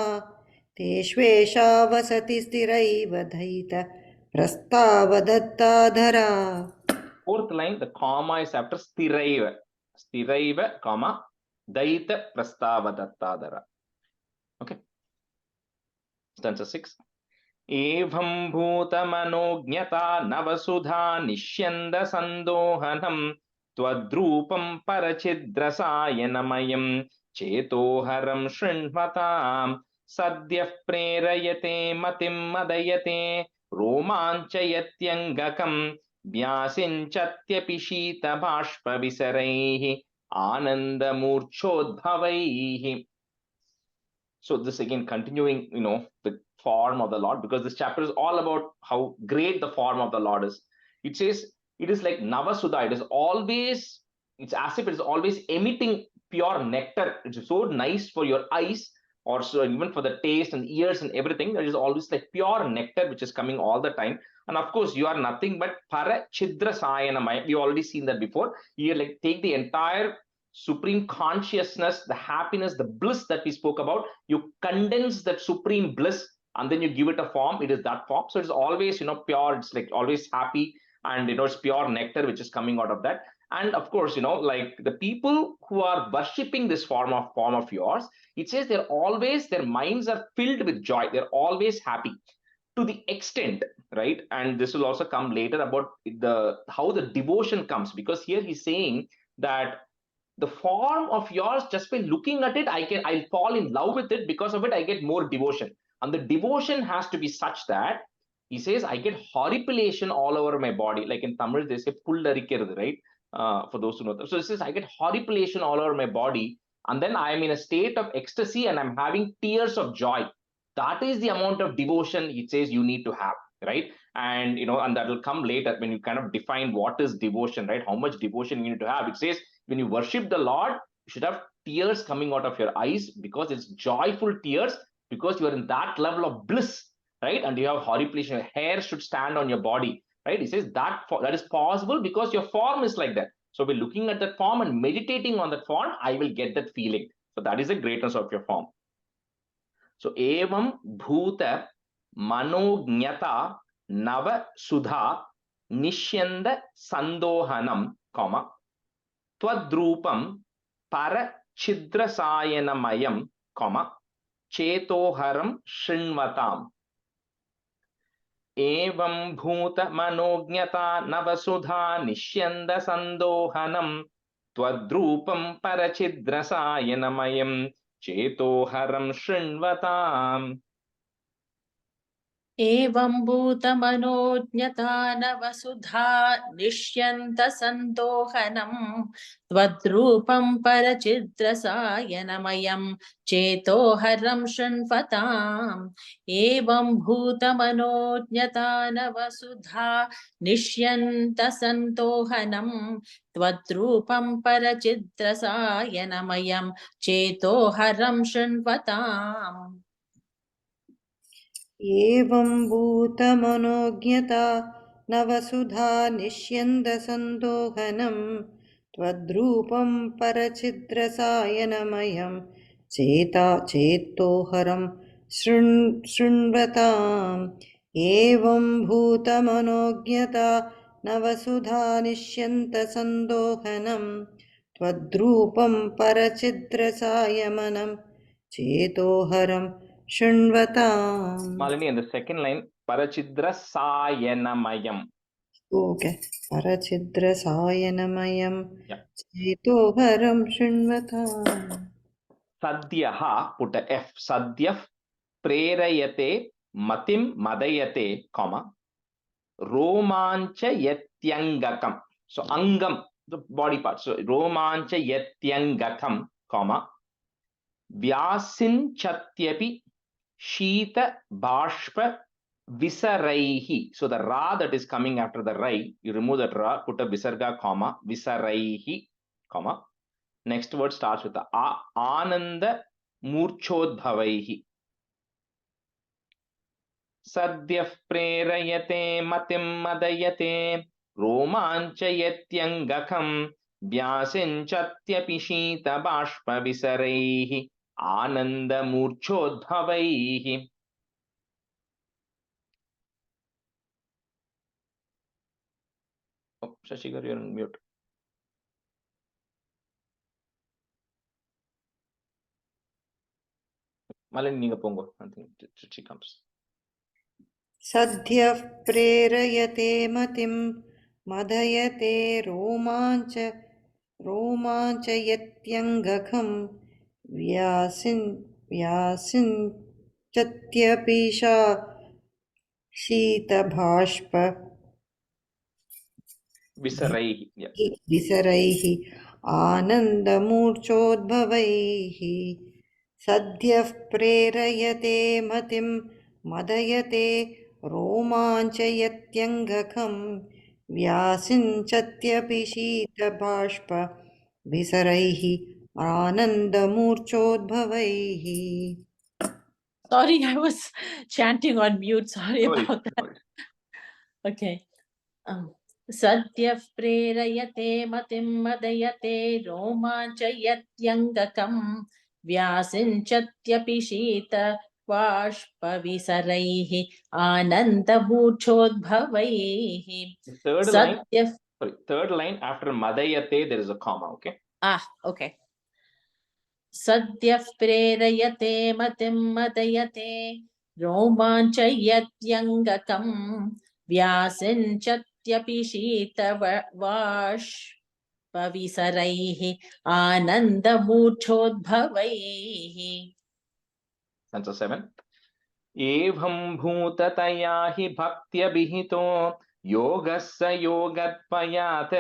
तेष्वेषा वसति स्थिरैव दयित प्रस्तावदत्तादरा.
Fourth line, the comma is after stiraiva. Stiraiva, comma daita prastavadatadara. Okay. Stanza 6. Evam bhuta manojñata navasudha nishyanda sandohanam twadrupam parachidrasayanam chetoharam shrinvatam sadyah prerayate matim madayate romanchayatyangakam vyasinchatyapishita bhashpa visaraihi anandamurchodbhavaihi. So this again continuing, the form of the Lord, because this chapter is all about how great the form of the Lord is. It says it is like Navasudha. It's as if it is always emitting pure nectar. It's so nice for your eyes, or so even for the taste and ears and everything. There is always like pure nectar which is coming all the time. And of course, you are nothing but para chidra sayanamaya. We already seen that before. You like take the entire supreme consciousness, the happiness, the bliss that we spoke about, you condense that supreme bliss and then you give it a form. It is that form. So it's always, pure. It's like always happy, and it's pure nectar which is coming out of that. And of course, like the people who are worshipping this form of yours, it says their minds are filled with joy. They're always happy to the extent, right? And this will also come later about how the devotion comes, because here he's saying that the form of yours, just by looking at it, I'll fall in love with it. Because of it, I get more devotion. And the devotion has to be such that, he says, I get horripilation all over my body. Like in Tamil, they say pullarikkiradu, right? For those who know that. So it says, I get horripilation all over my body. And then I am in a state of ecstasy and I'm having tears of joy. That is the amount of devotion it says you need to have, right? And, and that will come later when you kind of define what is devotion, right? How much devotion you need to have. It says, when you worship the Lord, you should have tears coming out of your eyes, because it's joyful tears, because you are in that level of bliss, right? And you have horripilation, your hair should stand on your body, right? He says that is possible because your form is like that. So by looking at that form and meditating on that form, I will get that feeling. So that is the greatness of your form. So evam bhuta manojñata nava sudha nishyanda sandohanam comma, Twadrupam Parachidrasayenamayam, comma, Chetoharam Shinvatam. Evam Bhuta Manojñata Navasudha Nishyanda Sandohanam Twadrupam Parachidrasayenamayam Chetoharam Shinvatam.
एवं भूतमनोज्ञतानवसुधा निष्यन्त सन्दोहनम् त्वद्रूपं परचिद्रसायनमयं चेतोहरं शृण्वताम् एवं भूतमनोज्ञतानवसुधा निष्यन्त सन्दोहनम् त्वद्रूपं परचिद्रसायनमयं चेतोहरं शृण्वताम्
एवं भूतमनोज्ञता नवसुधा निष्यन्दसन्दोहनं त्वद्रूपं परचिद्रसायनमयं चेतोहरं शृण्वताम् एवं भूतमनोज्ञता नवसुधा निष्यन्तसन्दोहनं त्वद्रूपं परचिद्रसायमनं चेतोहरं Shunvatam.
Malini, in the second line, Parachidrasayenamayam.
Okay. Parachidrasayenamayam.
Yeah.
Chetoharam Shunvatam.
Sadhyaha, put a F. Sadhyaf prerayate matim madayate, comma, Romancha yatyangakam. So, angam, the body part. So, Romancha yatyangakam, comma, Vyasin chatyapi Shita Bashpa Visaraihi. So the Ra that is coming after the Rai, you remove that Ra, put a Visarga, comma, Visaraihi, comma. Next word starts with the A. Ananda Murchodbhavaihi. Sadyaf Prerayate Matim Madayate Romanchayatyangakam Vyasin Chatyapi Shita Bashpa Visaraihi. Ananda Murchodbhavaihi. Oh, Shashikar, you're on mute. Malini, Niga Pongo. I think she comes.
Sadhyaf prerayate matim madayate romanchayatyangakam vyasin chatyapisha shita bhashpa
Visaraihi. Yeah.
Visaraihi Anandamurchodbhavaihi Sadhyaf prerayate matim madayate romanchayatyangakam Vyasin chatyapi shita bhashpa Visaraihi Anandamurchodbhavaihi.
Sorry, I was chanting on mute. Sorry
No worries,
about that.
no worries.
Okay. Sadyaf prerayate matim madayate romanchayatyangakam vyasinchatyapi shita vashpavisaraihi anandamurchodbhavaihi.
Third line after Madayate, there is a comma, okay?
Okay. Sadyaf prerayate matim madayate romanchayatyangakam vyasinchatyapi shita vashpavisaraihi anandamurchodbhavaihi.
Stanza 7. Evam bhutataya hi bhaktya yogasya yogatpayat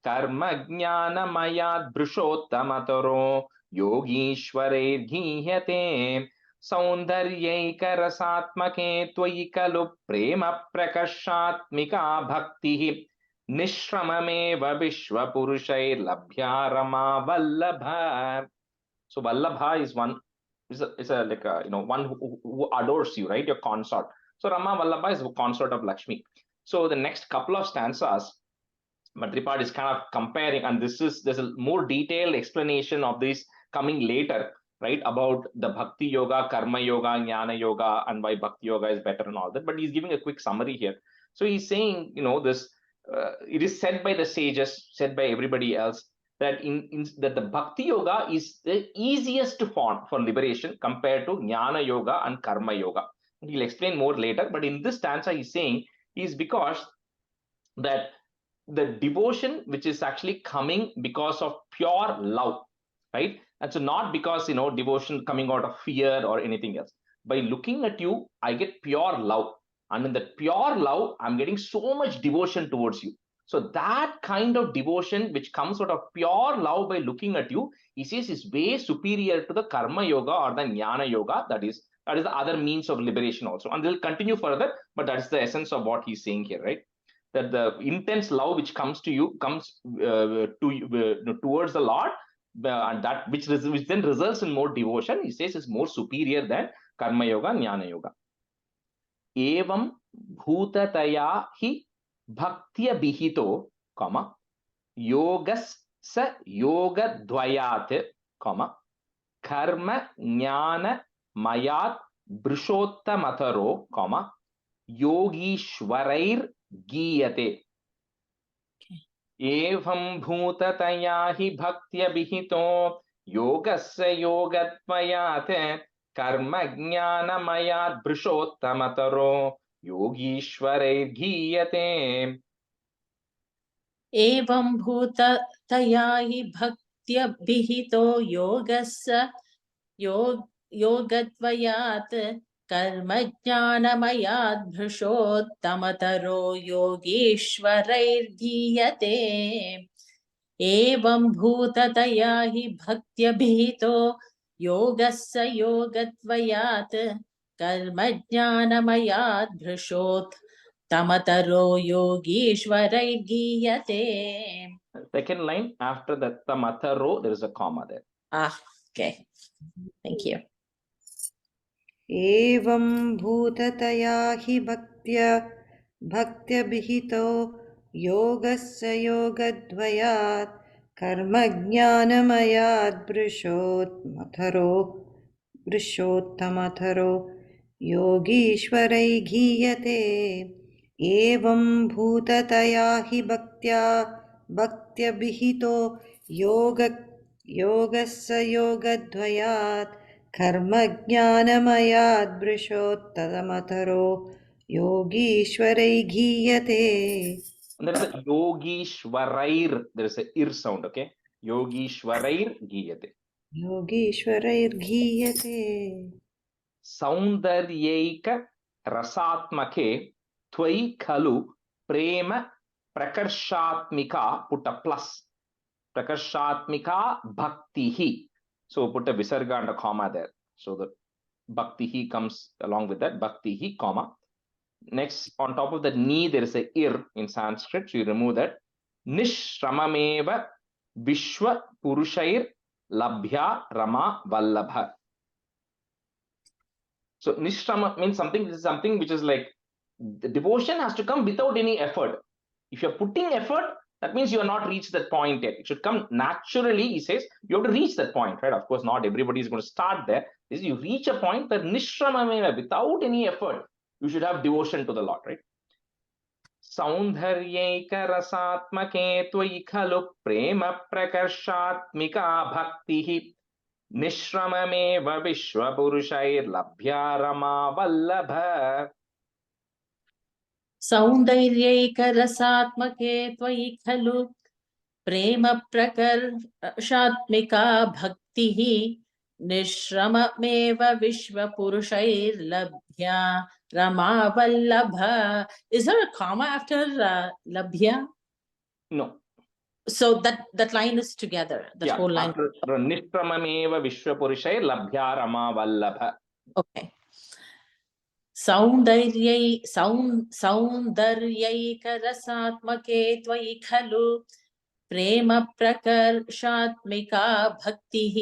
karma jnana mayad bhrushottamataro yogishware ghiyate saundaryaika rasatmake tvayi kalu prema prakashatmika bhaktihi nishramameva vishwapurushair labhya rama vallabha. So Vallabha is one. Is a like a, one who adores you, right? Your consort. So Rama Vallabha is a consort of Lakshmi. So the next couple of stanzas, Madhripad is kind of comparing, and there's a more detailed explanation of this coming later, right? About the Bhakti Yoga, Karma Yoga, Jnana Yoga, and why Bhakti Yoga is better and all that. But he's giving a quick summary here. So he's saying, this it is said by the sages, said by everybody else, that that the Bhakti Yoga is the easiest form for liberation compared to Jnana Yoga and Karma Yoga. He'll explain more later, but in this stanza he's saying is because that the devotion which is actually coming because of pure love, right? And so not because, devotion coming out of fear or anything else. By looking at you, I get pure love. And in that pure love, I'm getting so much devotion towards you. So that kind of devotion which comes out of pure love by looking at you, he says is way superior to the Karma Yoga or the Jnana Yoga. That is the other means of liberation also. And they'll continue further, but that is the essence of what he's saying here, right? That the intense love which comes to you comes towards the Lord, and that which then results in more devotion, he says, is more superior than Karma Yoga, Jnana Yoga. Evam bhutataya hi bhaktya bihito, yogas sa yoga dvayat, karma jnana mayat brishottamataro, yogishwarair गीयते. एवं भूततया हि भक्त्या विहितो योगस्य योगद्वयात् कर्म ज्ञानमयात् भृशोत्तमतरो योगीश्वरैर्गीयते.
एवं भूततया हि भक्त्यभिहितो योगस्य योगद्वयात् कर्म ज्ञानमयात् भृशोत्तमतरो योगीश्वरैर्गीयते. एवं भूततया हि भक्त्यभिहितो योगस्य योगद्वयात् कर्म ज्ञानमयात् भृशोत्तमतरो योगीश्वरैर्गीयते.
Second line after the tamataro, there is a comma there.
Okay. Thank you.
एवं भूततया हि भक्त्यभिहितो योगस्य योगद्वयात् कर्मज्ञानमयात् भृशोत्तमतरो योगीश्वरैर्गीयते. एवं भूततया हि भक्त्यभिहितो योगस्य योगद्वयात् कर्म ज्ञानमयात् भृशोत्तमतरो योगीश्वरैर्गीयते.
There is a yogishwarair, there is a ir sound, okay? Yogishwarair giyate.
योगीश्वरैर्गीयते.
Saundaryaika rasatmake tvai khalu prema prakarshatmika, put a plus. Prakarshatmika bhaktihi. So put a visarga and a comma there. So the bhaktihi comes along with that, bhaktihi, comma. Next, on top of the ni, there is a ir in Sanskrit. So you remove that. Nishramameva vishwa purushair labhya rama vallabha. So nishrama means something which is like the devotion has to come without any effort. If you're putting effort, that means you have not reached that point yet. It should come naturally, he says. You have to reach that point, right? Of course, not everybody is going to start there. This is you reach a point where nishramameva, without any effort, you should have devotion to the Lord, right? Saundharyaika rasatmake tvai khalu prema prakarshatmika bhaktihi nishramameva vishwapurushair labhya rama vallabha.
सौन्दर्यैकरसात्मके त्वयि खलु प्रेम प्रकर्षात्मिका भक्तिः निश्रममेव विश्वपुरुषैर्लभ्या रमावल्लभ. Is there a comma after labhya?
No.
So that line is together. That whole line.
Nishramameva vishwapurushair labhya rama vallabha.
Okay. सौन्दर्यैकरसात्मके त्वयि खलु प्रेम प्रकर्षात्मिका भक्तिः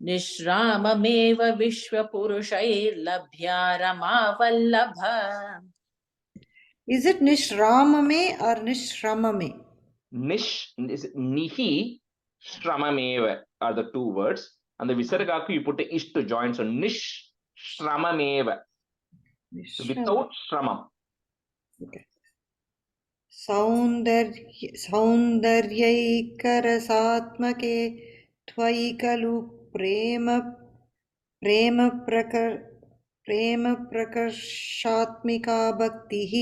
निश्राममेव विश्वपुरुषैर्लभ्या रमावल्लभ.
Is it nishramame or nishramame?
Nihi shramameva are the two words. And the visargaku you put a ish to join. So nish shramameva. So without shramam.
Okay. सौन्दर्यैकरसात्मके त्वयि खलु प्रेमप्रकर्षात्मिका भक्तिः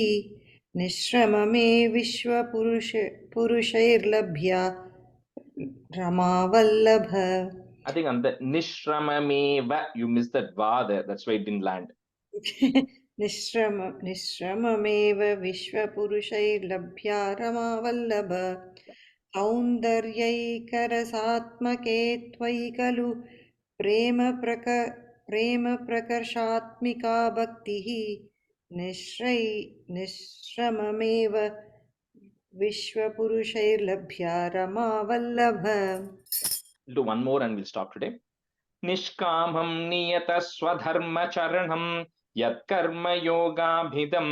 निःश्रममे विश्वपुरुषैर्लभ्या रमावल्लभ.
I think on the Nishramameva, you missed that va there. That's why it didn't land.
निःश्रममेव विश्वपुरुषैर्लभ्या रमावल्लभ. सौन्दर्यैकरसात्मके त्वयि खलु प्रेमप्रकर्षात्मिका भक्तिः निःश्रममेव विश्वपुरुषैर्लभ्या रमावल्लभ.
We'll do one more and we'll stop today. Nishkamam niyata swadharma charanam yat karma yogabhidam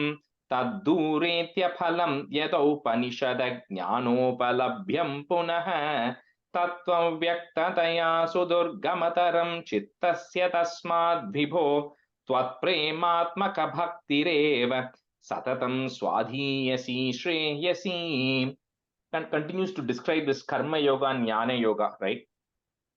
tadduretya phalam yadaupanishada jnanopalabhyam punah tattvam vyaktataya sudurgamataram chittasya tasmad vibho tvat prematmaka bhaktireva satatam swadhiyasi shreyasi. And continues to describe this karma yoga and jnana yoga, right?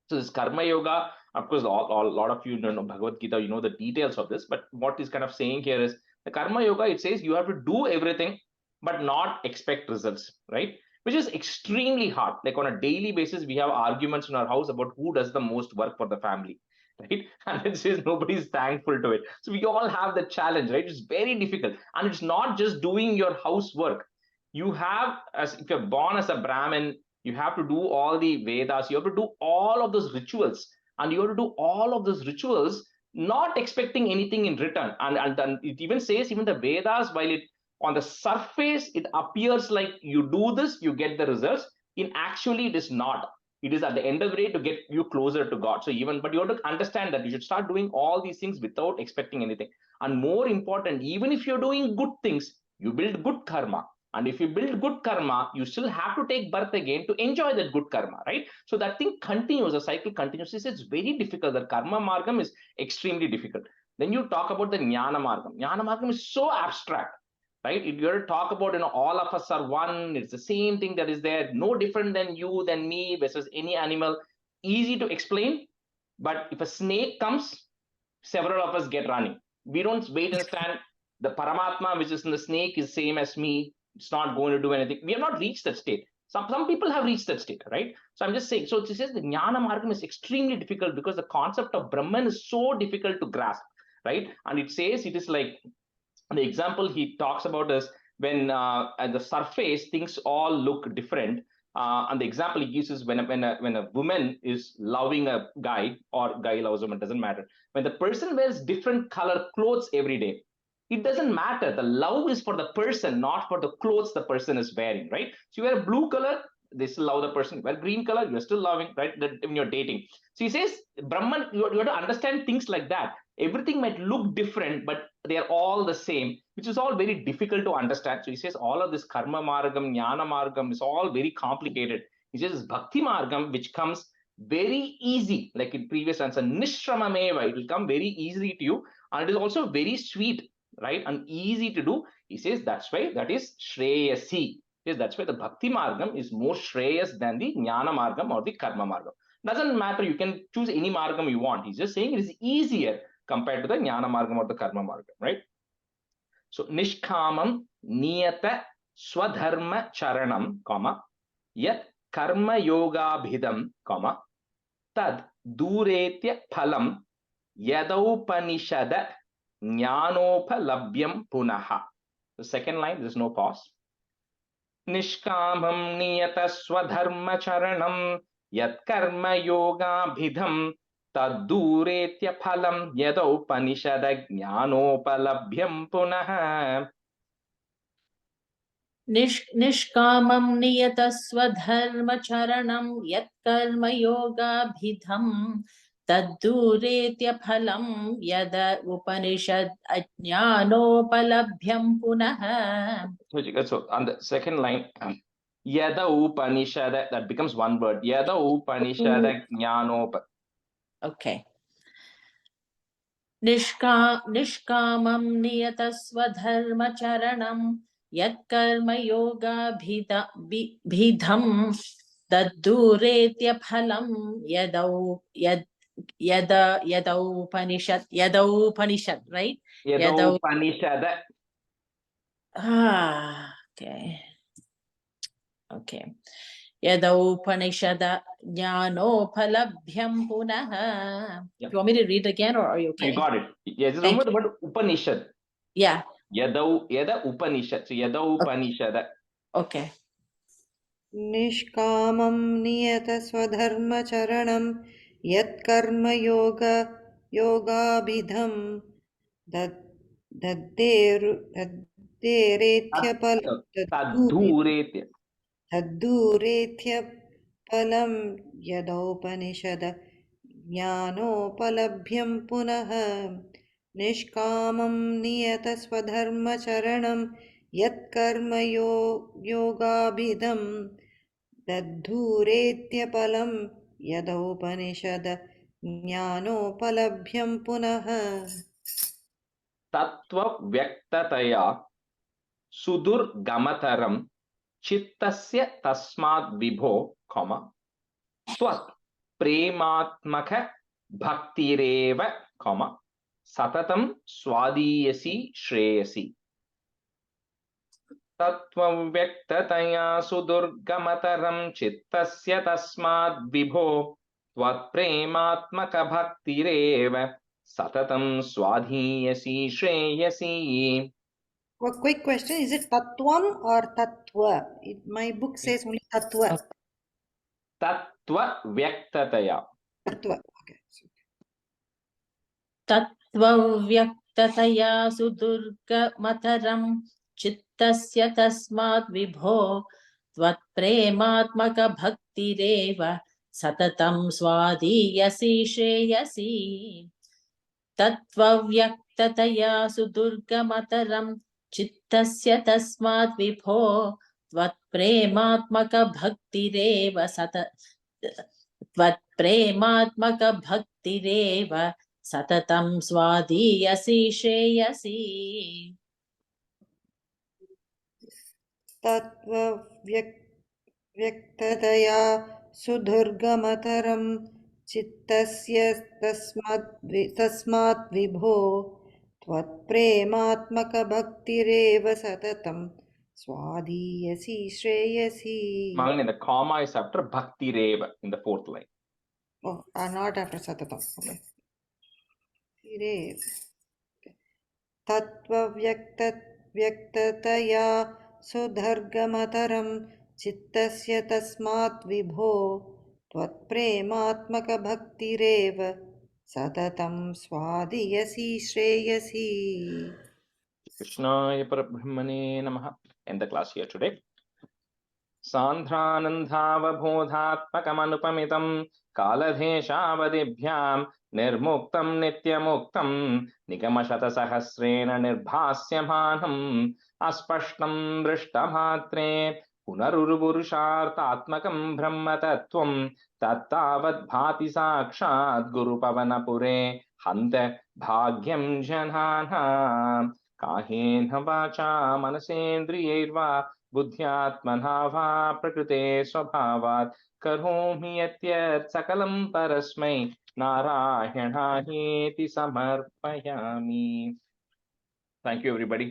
So this karma yoga, of course, a lot of you know Bhagavad Gita, you know the details of this, but what is kind of saying here is the karma yoga, it says you have to do everything, but not expect results, right? Which is extremely hard. Like on a daily basis, we have arguments in our house about who does the most work for the family, right? And it says nobody is thankful to it. So we all have the challenge, right? It's very difficult. And it's not just doing your housework. You have, as if you're born as a Brahmin, you have to do all the Vedas, you have to do all of those rituals, and you have to do all of those rituals not expecting anything in return. And then it even says, even the Vedas, while it on the surface it appears like you do this, you get the results. In actually, it is not. It is at the end of the day to get you closer to God. So but you have to understand that you should start doing all these things without expecting anything. And more important, even if you're doing good things, you build good karma. And if you build good karma, you still have to take birth again to enjoy that good karma, right? So that thing continues, the cycle continues. It's very difficult. The karma margam is extremely difficult. Then you talk about the jnana margam. Jnana margam is so abstract, right? If you talk about, all of us are one, it's the same thing that is there, no different than you, than me, versus any animal. Easy to explain, but if a snake comes, several of us get running. We don't wait and stand. The Paramatma, which is in the snake, is same as me. It's not going to do anything. We have not reached that state. Some people have reached that state, right? So I'm just saying, so it says the Jnana Margam is extremely difficult because the concept of Brahman is so difficult to grasp, right? And it says it is like, the example he talks about is when at the surface, things all look different. And the example he gives is when a woman is loving a guy, or guy loves a woman, doesn't matter. When the person wears different color clothes every day, it doesn't matter. The love is for the person, not for the clothes the person is wearing, right? So you wear a blue color, they still love the person. You wear green color, you're still loving, right? When you're dating. So he says, Brahman, you have to understand things like that. Everything might look different, but they're all the same, which is all very difficult to understand. So he says all of this karma margam, jnana margam is all very complicated. He says bhakti margam, which comes very easy, like in previous answer, nishramameva, it will come very easily to you, and it is also very sweet, right, and easy to do. He says that's why that is shreyasi. Yes, that's why the bhakti margam is more shreyas than the jnana margam or the karma margam. Doesn't matter, you can choose any margam you want. He's just saying it is easier compared to the jnana margam or the karma margam, right? So nishkamam niyata swadharma charanam, comma, yat karma yoga bhidam, comma, tad duretya phalam yadaupanishada jnanopalabhyam punaha. The second line, there's no pause. Nishkamam niyata swadharma charanam yat karma yoga bhidam tadduretya phalam yadaupanishada jnanopalabhyam punaha.
निष्कामं नियतस्वधर्मचरणं यत्कर्मयोगाभिधं तद्दूरेत्यफलं यद उपनिषद् अज्ञानोपलभ्यं पुनः.
So on the second line, yada upanishada, that becomes one word. Yada upanishada jnanopa.
Okay. निष्कामं नियतस्वधर्मचरणं yat karma yoga bhidham daddhuretya phalam yadaupanishad, right?
Yadaupanishad.
Okay. Yadaupanishada jnanopalabhyam punaha.
Yep.
You want me to read again or are you okay?
You got it. Yeah, just
Thank
remember the word Upanishad.
Yeah.
Yada Upanishad. So Yadaupanishad.
Okay.
निष्कामं नियतस्वधर्मचरणं यत्कर्मयोगाभिधं तद्धूरेत्यफलं यदौपनिषद ज्ञानोपलभ्यं पुनः निष्कामं नियतस्वधर्मचरणं यत्कर्मयोगाभिधं तद्धूरेत्यफलं यदौपनिषद ज्ञानोपलभ्यं पुनः
Tattva Vyaktataya Sudurgamataram Chittasya Tasmad Vibho, Twat Prematmaka Bhaktireva, Satatam Swadiyasi Shreyasi. Tattva Vyaktataya Sudurgamataram Chittasya Tasmad Vibho, Twat Prematmaka Bhaktireva, Satatam Swadhiyasi Shreyasi.
A quick question, is it Tattvam or Tattva? My book says only Tattva.
Tattva Vyaktataya.
Tattva, okay.
Tattva vyaktataya sudurga mataram chittasya tasmat vibho tvat prematmaka bhaktireva satatam swadhiyasi shreyasi. Tattva vyaktataya sudurga mataram chittasya tasmat vibho tvat prematmaka bhaktireva tvat prematmaka bhaktireva satatam swadhiyasi shreyasi.
Tattva Vyaktataya Sudurgamataram Chittasya Tasmat Vibho Tvat Prematmaka Bhaktireva Satatam Swadhiyasi Shreyasi.
Magani, the comma is after Bhakti Reva in the fourth line.
Oh, not after Satatam. Okay. Tattva Vyaktataya Sudhargamataram Chittasya Tasmat Vibho Tvat Prematmaka Bhaktireva Satatam Swadhiyasi Shreyasi.
Krishnaya Parabrahmane Namaha. End the class here today. Sandhranandhavabodhatmakamanupamitam kaladheshavadibhyam nirmuktam nityamuktam nigamashatasahasrena nirbhasyamanam aspashtam drishtamatre punarurupurushartatmakam brahmatattvam tattavad bhati sakshat gurupavanapure hanta bhagyam jananam kahena vacha manasendriyirva बुद्ध्यात्मना वा प्रकृते स्वभावात् करोमि यत् सकलं परस्मै नारायणायेति समर्पयामि. Thank you, everybody.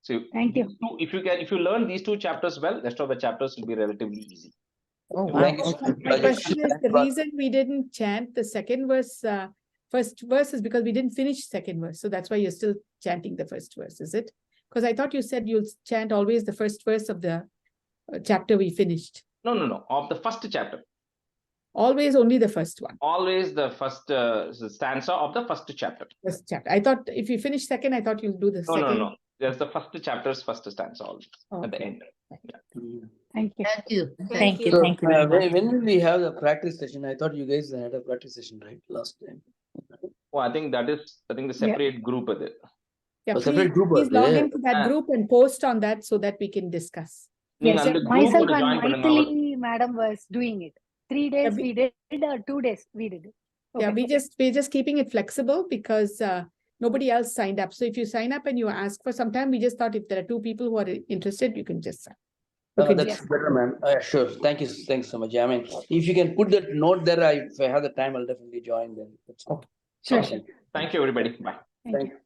So,
Thank you.
If you learn these two chapters well, rest of the chapters will be relatively easy.
Oh, wow.
My question is, the reason we didn't chant the second verse, first verse is because we didn't finish second verse. So that's why you're still chanting the first verse, is it? Because I thought you said you'll chant always the first verse of the chapter we finished.
No. Of the first chapter.
Always only the first one.
Always the first stanza of the first chapter.
First chapter. I thought if you finish second, I thought you'll do the second.
No. There's the first chapter's first stanza always at the end. Yeah.
Thank you.
Thank you.
Thank you.
So,
Thank you very much.
when will we have the practice session? I thought you guys had a practice session, right? Last time.
Oh, I think the separate group of it.
Yeah,
A separate group
please
was
log
there.
into that group and post on that so that we can discuss.
Yes,
Yes, myself and Maithili madam was doing it. 3 days we did, or 2 days we did it.
Yeah,
Okay.
we're just keeping it flexible because Nobody else signed up. So if you sign up and you ask for some time, we just thought if there are 2 people who are interested, you can just sign.
No,
Okay.
that's better, ma'am. Sure. Thank you. Thanks so much. I mean, if you can put that note there, if I have the time, I'll definitely join then. That's
Okay.
Sure. Thank you, everybody. Bye.
Thank you.